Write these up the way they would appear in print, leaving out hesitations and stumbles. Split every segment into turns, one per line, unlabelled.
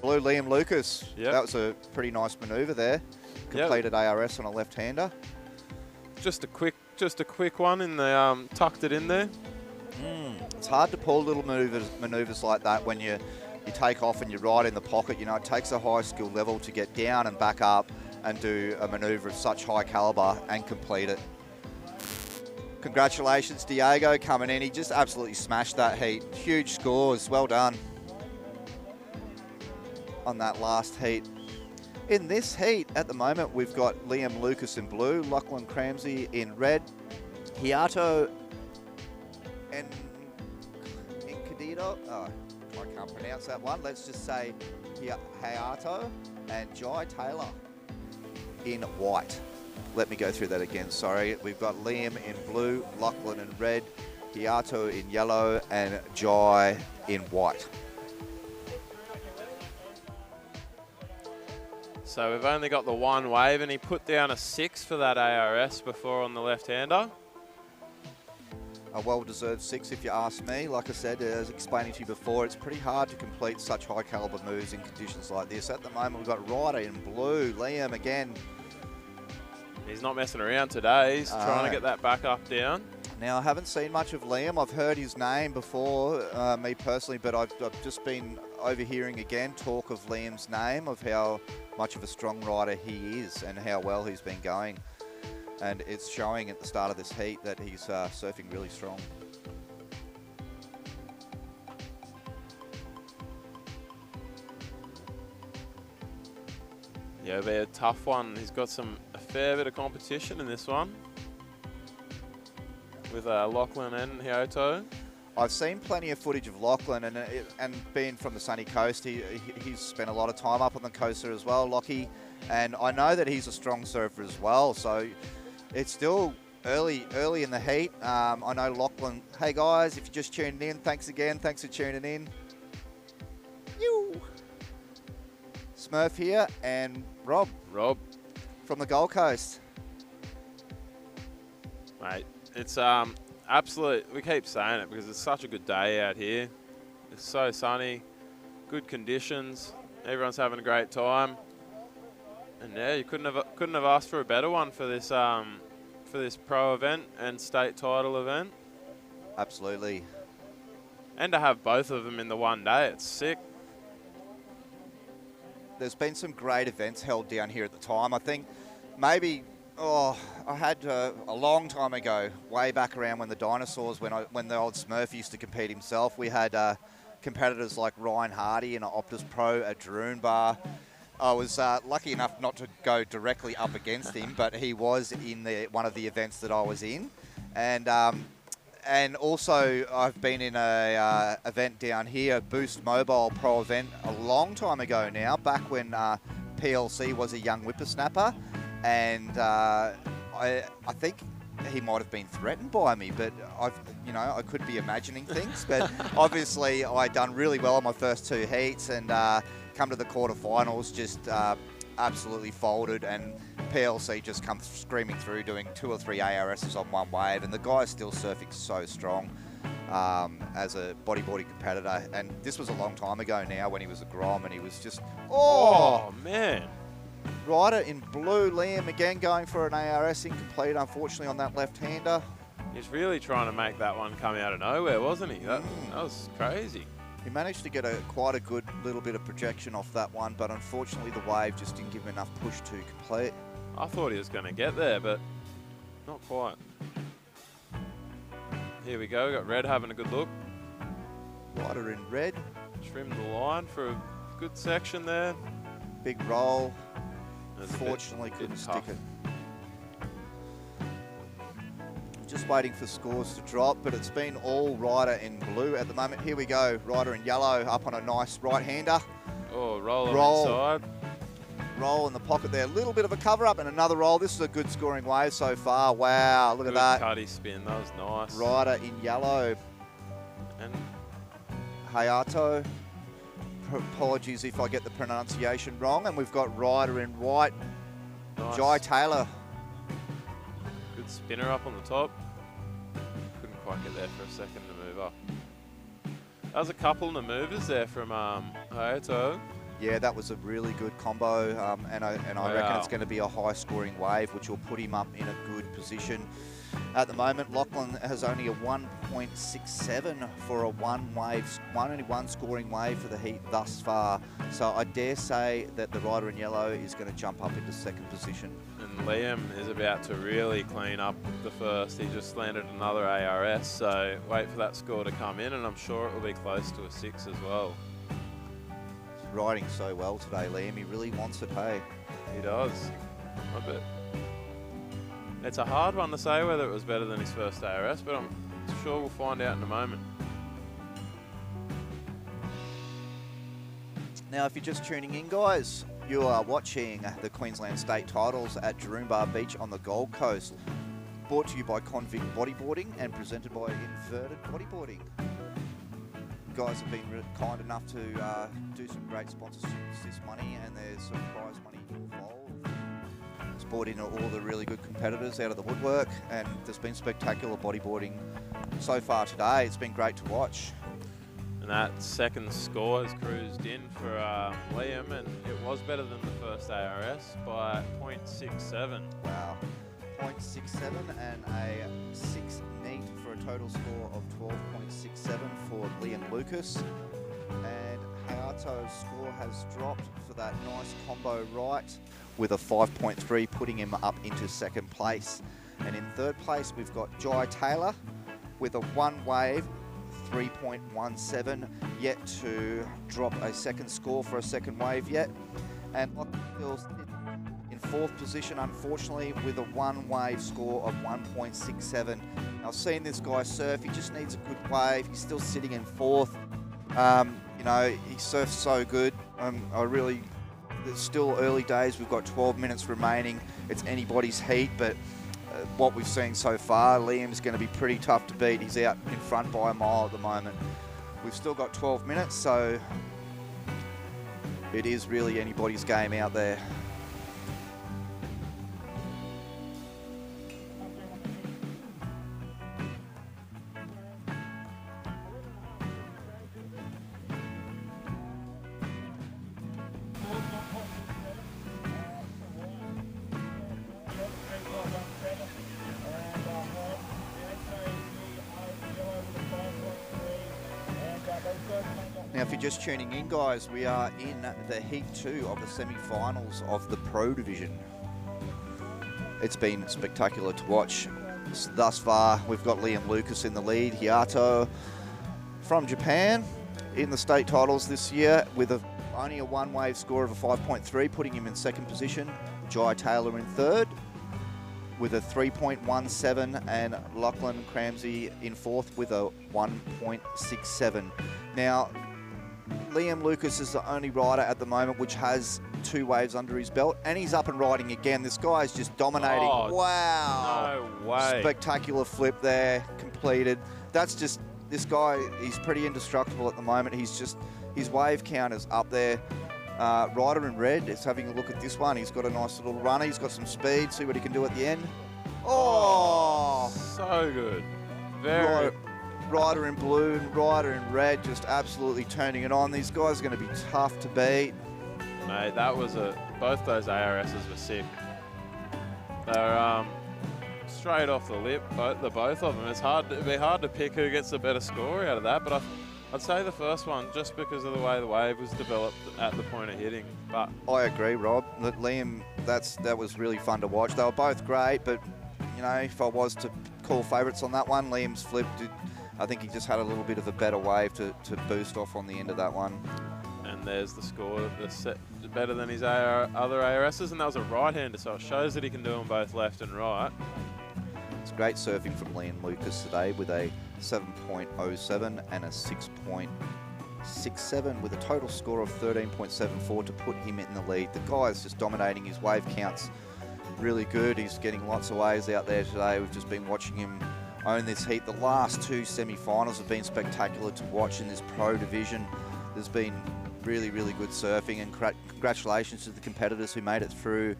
Blue, Liam Lucas.
Yep.
That was a pretty nice manoeuvre there. Completed ARS on a left-hander.
Just a quick one in the tucked it in there.
It's hard to pull little maneuvers like that when you take off and you're right in the pocket. You know, it takes a high skill level to get down and back up and do a manoeuvre of such high caliber and complete it. Congratulations, Diego, coming in. He just absolutely smashed that heat. Huge scores. Well done on that last heat. In this heat, at the moment, we've got Liam Lucas in blue, Lachlan Cramsey in red, Hiato and Incadito. Oh, I can't pronounce that one. Let's just say Hayato and Jai Taylor in white. Let me go through that again, sorry. We've got Liam in blue, Lachlan in red, Hiato in yellow, and Jai in white.
So we've only got the one wave, and he put down a 6 for that ARS before on the left-hander.
A well-deserved 6 if you ask me. Like I said, as explaining to you before, it's pretty hard to complete such high-caliber moves in conditions like this. At the moment, we've got Ryder in blue. Liam again.
He's not messing around today. He's trying to get that back up down.
Now, I haven't seen much of Liam. I've heard his name before, me personally, but I've just been overhearing again talk of Liam's name, of how much of a strong rider he is and how well he's been going. And it's showing at the start of this heat that he's surfing really strong.
Yeah, it'll be a tough one. He's got a fair bit of competition in this one with Lachlan and Hiato.
I've seen plenty of footage of Lachlan, and being from the sunny coast, he's spent a lot of time up on the coast there as well, Lockie. And I know that he's a strong surfer as well, so it's still early in the heat. I know Lachlan. Hey guys, if you're just tuning in, thanks again. Thanks for tuning in. Smurf here and Rob from the Gold Coast.
Mate, it's absolute. We keep saying it because it's such a good day out here. It's so sunny, good conditions. Everyone's having a great time, and yeah, you couldn't have asked for a better one for this pro event and state title event.
Absolutely.
And to have both of them in the one day, it's sick.
There's been some great events held down here at the time. I think maybe, I had a long time ago, way back around when the dinosaurs, when the old Smurf used to compete himself, we had competitors like Ryan Hardy in an Optus Pro at Duranbah. I was lucky enough not to go directly up against him, but he was in one of the events that I was in. And also, I've been in a event down here, Boost Mobile Pro event, a long time ago now, back when PLC was a young whippersnapper, and I think he might have been threatened by me, but I could be imagining things. But obviously, I done really well on my first 2 heats, and come to the quarterfinals, just absolutely folded, and PLC just come screaming through, doing 2 or 3 ARSs on one wave, and the guy's still surfing so strong as a bodyboarding competitor. And this was a long time ago now when he was a Grom, and he was just,
oh man.
Rider in blue, Liam again going for an ARS, incomplete unfortunately on that left-hander.
He's really trying to make that one come out of nowhere, wasn't he? That was crazy.
He managed to get quite a good little bit of projection off that one, but unfortunately the wave just didn't give him enough push to complete.
I thought he was going to get there, but not quite. Here we go. We got Red having a good look.
Rider in red.
Trimmed the line for a good section there.
Big roll. Unfortunately couldn't stick it. Just waiting for scores to drop, but it's been all Rider in blue at the moment. Here we go. Rider in yellow up on a nice right-hander.
Oh, roll inside.
Roll in the pocket there. A little bit of a cover-up and another roll. This is a good scoring wave so far. Wow, look at that.
Cuddy spin. That was nice.
Rider in yellow.
And
Hayato. Apologies if I get the pronunciation wrong. And we've got Rider in white.
Nice.
Jai Taylor.
Good spinner up on the top. Couldn't quite get there for a second to move up. That was a couple of maneuvers there from Hayato.
Yeah, that was a really good combo, and I reckon it's going to be a high-scoring wave, which will put him up in a good position. At the moment, Lachlan has only a 1.67 for a only one scoring wave for the heat thus far. So I dare say that the rider in yellow is going to jump up into second position.
And Liam is about to really clean up the first. He just landed another ARS, so wait for that score to come in, and I'm sure it will be close to a 6 as well.
He's riding so well today, Liam. He really wants it, hey?
He does. I bet. It's a hard one to say whether it was better than his first ARS, but I'm sure we'll find out in a moment.
Now, if you're just tuning in, guys, you are watching the Queensland State Titles at Duranbah Beach on the Gold Coast. Brought to you by Convict Bodyboarding and presented by Inverted Bodyboarding. You guys have been kind enough to do some great sponsorships this money, and there's some prize money involved. It's brought in all the really good competitors out of the woodwork, and there's been spectacular bodyboarding so far today. It's been great to watch.
And that second score has cruised in for Liam, and it was better than the first ARS by 0.67.
Wow. 0.67 and a 6 neat for a total score of 12.67 for Liam Lucas. And Hayato's score has dropped for that nice combo right with a 5.3, putting him up into second place. And in third place, we've got Jai Taylor with a one wave, 3.17, yet to drop a second score for a second wave yet. And Lachlan's in fourth position, unfortunately, with a one wave score of 1.67. I've seen this guy surf. He just needs a good wave. He's still sitting in fourth. You know, he surfs so good. It's still early days. We've got 12 minutes remaining. It's anybody's heat, but what we've seen so far, Liam's going to be pretty tough to beat. He's out in front by a mile at the moment. We've still got 12 minutes, so it is really anybody's game out there. Now, if you're just tuning in, guys, we are in the Heat 2 of the semi-finals of the Pro Division. It's been spectacular to watch thus far. We've got Liam Lucas in the lead, Hayato from Japan in the state titles this year with only a one-wave score of a 5.3, putting him in second position. Jai Taylor in third with a 3.17, and Lachlan Cramsey in fourth with a 1.67. Now, Liam Lucas is the only rider at the moment which has two waves under his belt, and he's up and riding again. This guy is just dominating.
Oh,
wow.
No way.
Spectacular flip there, completed. That's just, this guy, he's pretty indestructible at the moment. He's just, his wave count is up there. Rider in red is having a look at this one. He's got a nice little runner. He's got some speed. See what he can do at the end. Oh!
So good. Very.
Rider in blue and rider in red just absolutely turning it on. These guys are going to be tough to beat.
Mate, that was both those ARSs were sick. They're straight off the lip, both of them. It'd be hard to pick who gets the better score out of that, but I'd say the first one, just because of the way the wave was developed at the point of hitting. But
I agree, Rob. Liam, that was really fun to watch. They were both great, but you know, if I was to call favourites on that one, Liam's flip I think he just had a little bit of a better wave to boost off on the end of that one.
And there's the score, better than his other ARSs, and that was a right-hander, so it shows that he can do them both left and right.
It's great surfing from Liam Lucas today with a 7.07 and a 6.67 with a total score of 13.74 to put him in the lead. The guy is just dominating. His wave counts really good. He's getting lots of waves out there today. We've just been watching him own this heat. The last two semi-finals have been spectacular to watch in this Pro Division. There's been really, really good surfing, and congratulations to the competitors who made it through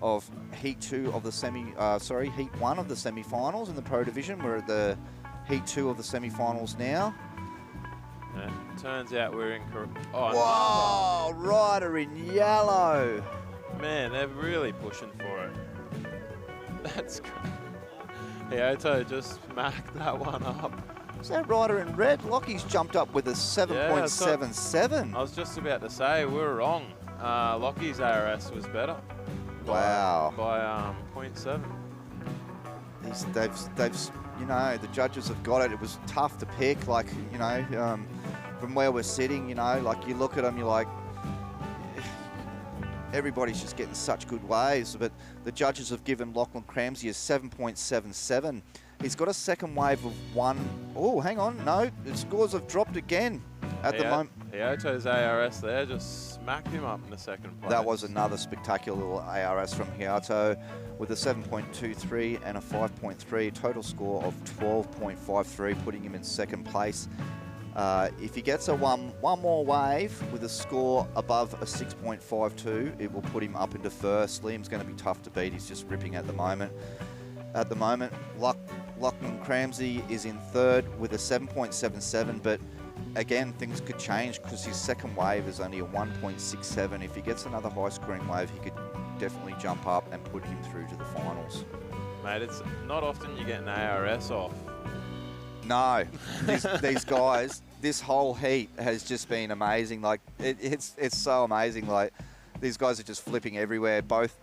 of Heat 2 of the Heat 1 of the semi-finals in the Pro Division. We're at the Heat 2 of the semi-finals now.
And it turns out we're incorrect. Oh,
Whoa, rider in yellow.
man, they're really pushing for it. That's great. Hioto just smacked that one up.
Is that rider in red? Lockie's jumped up with a 7.77.
I was just about to say, we were wrong. Lockie's ARS was better.
Wow.
By 0.7.
They've, you know, the judges have got it. It was tough to pick, like, you know, from where we're sitting, you know, like you look at them, you're like, everybody's just getting such good waves, but the judges have given Lachlan Cramsey a 7.77. He's got a second wave of 1. Oh, hang on, no, the scores have dropped again at the moment.
Hioto's ARS there just smacked him up in the second place.
That was another spectacular little ARS from Hioto with a 7.23 and a 5.3, total score of 12.53, putting him in second place. If he gets a one more wave with a score above a 6.52, it will put him up into first. Liam's going to be tough to beat. He's just ripping at the moment. Lachlan Cramsey is in third with a 7.77, but again, things could change because his second wave is only a 1.67. If he gets another high-scoring wave, he could definitely jump up and put him through to the finals.
Mate, it's not often you get an ARS off.
No, these guys, this whole heat has just been amazing. Like it's so amazing. Like these guys are just flipping everywhere. Both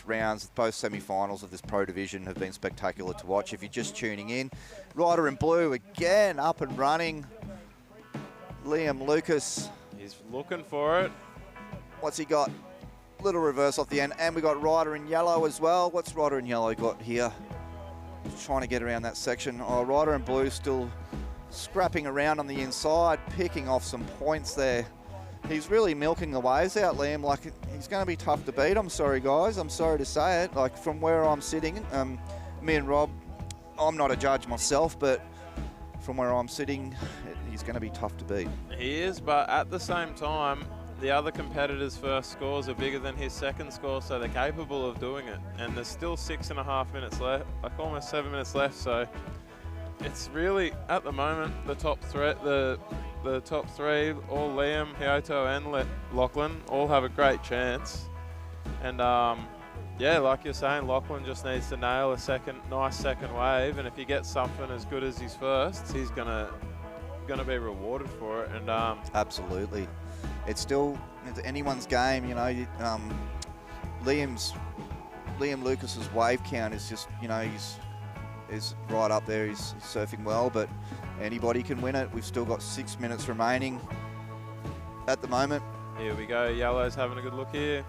rounds, both semi-finals of this Pro Division have been spectacular to watch. If you're just tuning in, rider in blue again up and running. Liam Lucas.
He's looking for it.
What's he got? Little reverse off the end, and we got rider in yellow as well. What's rider in yellow got here? Trying to get around that section. Oh, rider in blue still scrapping around on the inside, picking off some points there. He's really milking the waves out, Liam. Like, he's going to be tough to beat. I'm sorry, guys. I'm sorry to say it. Like, from where I'm sitting, me and Rob, I'm not a judge myself, but from where I'm sitting, he's going to be tough to beat.
He is, but at the same time, the other competitor's first scores are bigger than his second score, so they're capable of doing it. And there's still 6.5 minutes left, like almost 7 minutes left. So it's really, at the moment, the top three, all Liam, Hioto, and Lachlan, all have a great chance. And yeah, like you're saying, Lachlan just needs to nail a nice second wave, and if he gets something as good as his first, he's gonna be rewarded for it. And
absolutely. It's anyone's game, you know. Liam Lucas's wave count is just, you know, he's right up there. He's surfing well, but anybody can win it. We've still got 6 minutes remaining at the moment.
Here we go. Yellow's having a good look here.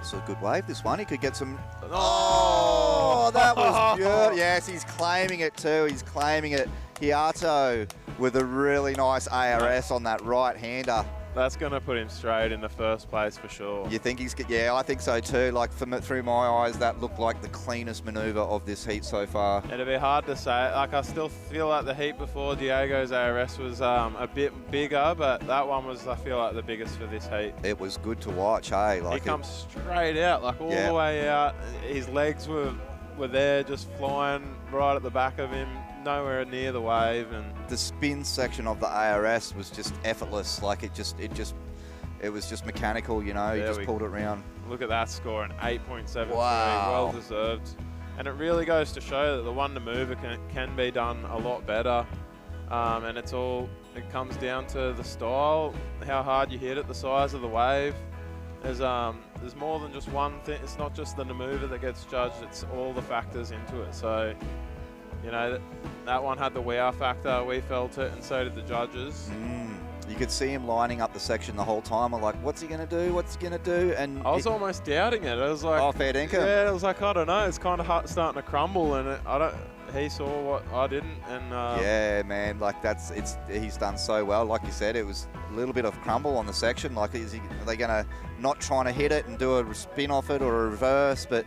It's a good wave, this one. He could get some... Oh, that was good. Yes, he's claiming it too. He's claiming it. Hioto with a really nice ARS on that right-hander.
That's going to put him straight in the first place for sure.
You think he's... Yeah, I think so too. Like, through my eyes, that looked like the cleanest manoeuvre of this heat so far.
It'd be hard to say. Like, I still feel like the heat before Diego's ARS was a bit bigger, but that one was, I feel like, the biggest for this heat.
It was good to watch, hey? Like,
he comes straight out, like all the way out. His legs were there, just flying right at the back of him, nowhere near the wave. And
the spin section of the ARS was just effortless. Like, it was just mechanical, you know. He just pulled it around.
Look at that score, an 8.73.
Wow.
Well deserved. And it really goes to show that the one-to-mover can be done a lot better. And it comes down to the style, how hard you hit it, the size of the wave. There's more than just one thing. It's not just the maneuver that gets judged, it's all the factors into it. So, you know, that one had the wow factor. We felt it, and so did the judges.
You could see him lining up the section the whole time. I'm like, what's he going to do? What's he going to do? And
I was almost doubting it. I was like,
oh, fair dinkum.
Yeah, I was like, I don't know. It's kind of starting to crumble, and he saw what I didn't. And
yeah, man, like he's done so well. Like you said, it was a little bit of crumble on the section. Like, are they going to not trying to hit it and do a spin off it or a reverse? But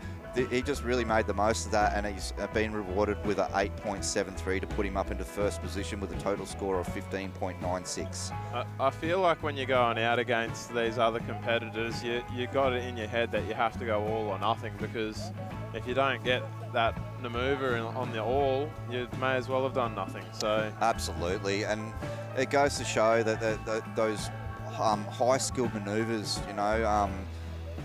he just really made the most of that, and he's been rewarded with an 8.73 to put him up into first position with a total score of 15.96.
I feel like when you're going out against these other competitors, you got it in your head that you have to go all or nothing, because if you don't get that manoeuvre on the all, you may as well have done nothing. So
absolutely, and it goes to show that those high-skilled manoeuvres, you know,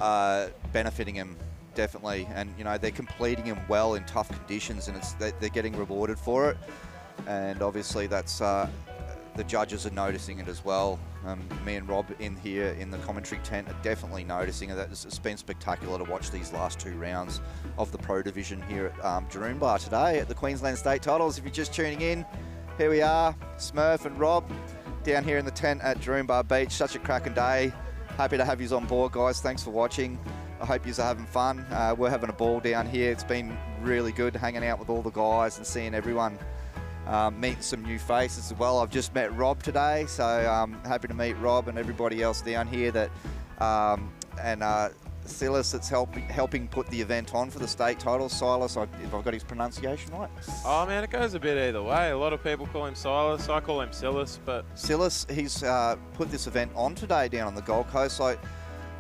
are benefiting him definitely, and you know they're completing him well in tough conditions, and they're getting rewarded for it. And obviously that's the judges are noticing it as well. Me and Rob in here in the commentary tent are definitely noticing it. It's been spectacular to watch these last 2 rounds of the Pro Division here at Duranbah today at the Queensland State Titles. If you're just tuning in, here we are, Smurf and Rob down here in the tent at Duranbah Beach. Such a cracking day. Happy to have you on board, guys. Thanks for watching. I hope you're having fun. We're having a ball down here. It's been really good hanging out with all the guys and seeing everyone. Meeting some new faces as well. I've just met Rob today, so happy to meet Rob and everybody else down here that, and Silas that's helping put the event on for the state titles. Silas, if I've got his pronunciation right.
Oh man, it goes a bit either way. A lot of people call him Silas. I call him Silas, but
Silas, he's put this event on today down on the Gold Coast. Like,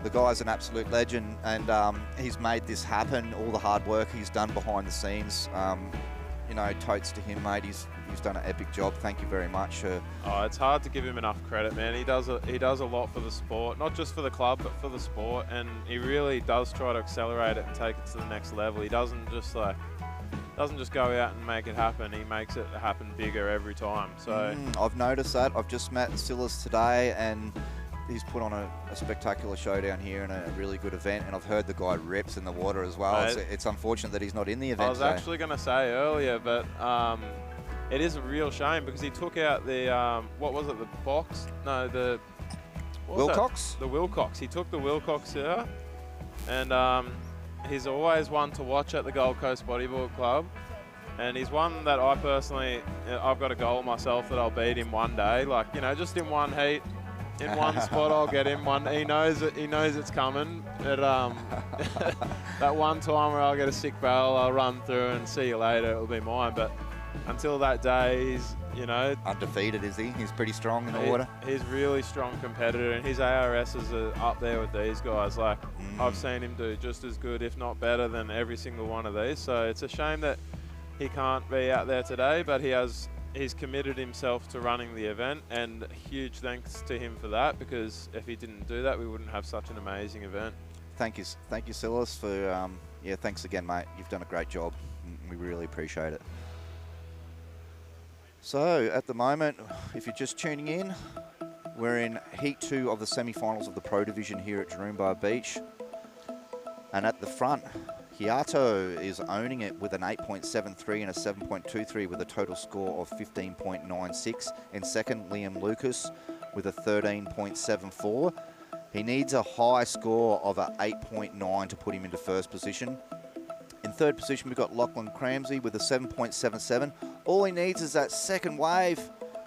the guy's an absolute legend, and he's made this happen. All the hard work he's done behind the scenes. You know, totes to him, mate. He's done an epic job. Thank you very much.
Oh, it's hard to give him enough credit, man. He does a lot for the sport, not just for the club, but for the sport. And he really does try to accelerate it and take it to the next level. He doesn't just go out and make it happen. He makes it happen bigger every time. So
I've noticed that. I've just met Silas today, and he's put on a spectacular show down here and a really good event, and I've heard the guy rips in the water as well. It's unfortunate that he's not in the event.
I was actually going to say earlier, but it is a real shame because he took out the, what was it, the box? No, the...
Wilcox?
The Wilcox. He took the Wilcox out, and he's always one to watch at the Gold Coast Bodyboard Club, and he's one that I personally, I've got a goal myself that I'll beat him one day, like, you know, just in one heat. In one spot, I'll get him one. He knows it. He knows it's coming. But that one time where I'll get a sick barrel, I'll run through and see you later. It'll be mine. But until that day, he's, you know,
undefeated, is he? He's pretty strong in the water.
He's really strong competitor, and his ARSs are up there with these guys. Like I've seen him do just as good, if not better, than every single one of these. So it's a shame that he can't be out there today, but he's committed himself to running the event, and huge thanks to him for that, because if he didn't do that, we wouldn't have such an amazing event.
Thank you, Silas, for yeah. Thanks again, mate. You've done a great job. We really appreciate it. So at the moment, if you're just tuning in, we're in Heat 2 of the semi-finals of the Pro Division here at Duranbah Beach, and at the front, Hiato is owning it with an 8.73 and a 7.23 with a total score of 15.96. In second, Liam Lucas with a 13.74. He needs a high score of a 8.9 to put him into first position. In third position, we've got Lachlan Cramsey with a 7.77. All he needs is that second wave.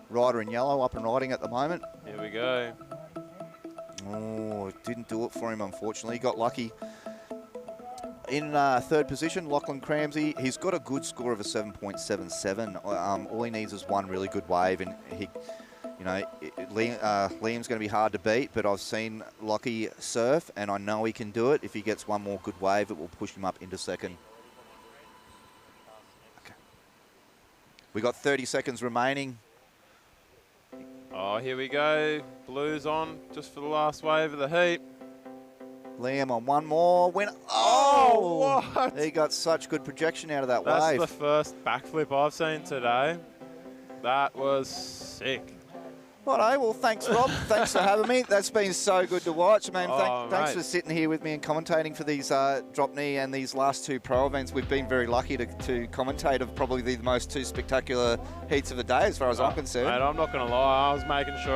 Rider in yellow up and riding at the moment.
Here we go.
Oh, it didn't do it for him, unfortunately. He got lucky. In third position, Lachlan Cramsey, he's got a good score of a 7.77. All he needs is one really good wave, and he, you know, Liam's going to be hard to beat, but I've seen Lockie surf, and I know he can do it. If he gets one more good wave, it will push him up into second. Okay. We got 30 seconds remaining.
Oh, here we go. Blues on just for the last wave of the heat.
Liam on one more win. Oh,
what?
He got such good projection out of that
That's
wave.
the first backflip I've seen today. That was sick.
Righto, well, thanks, Rob. Thanks for having me. That's been so good to watch, man. Thanks for sitting here with me and commentating for these drop knee and these last two pro events. We've been very lucky to commentate of probably the most two spectacular heats of the day, as far as I'm concerned.
Mate, I'm not going to lie. I was making sure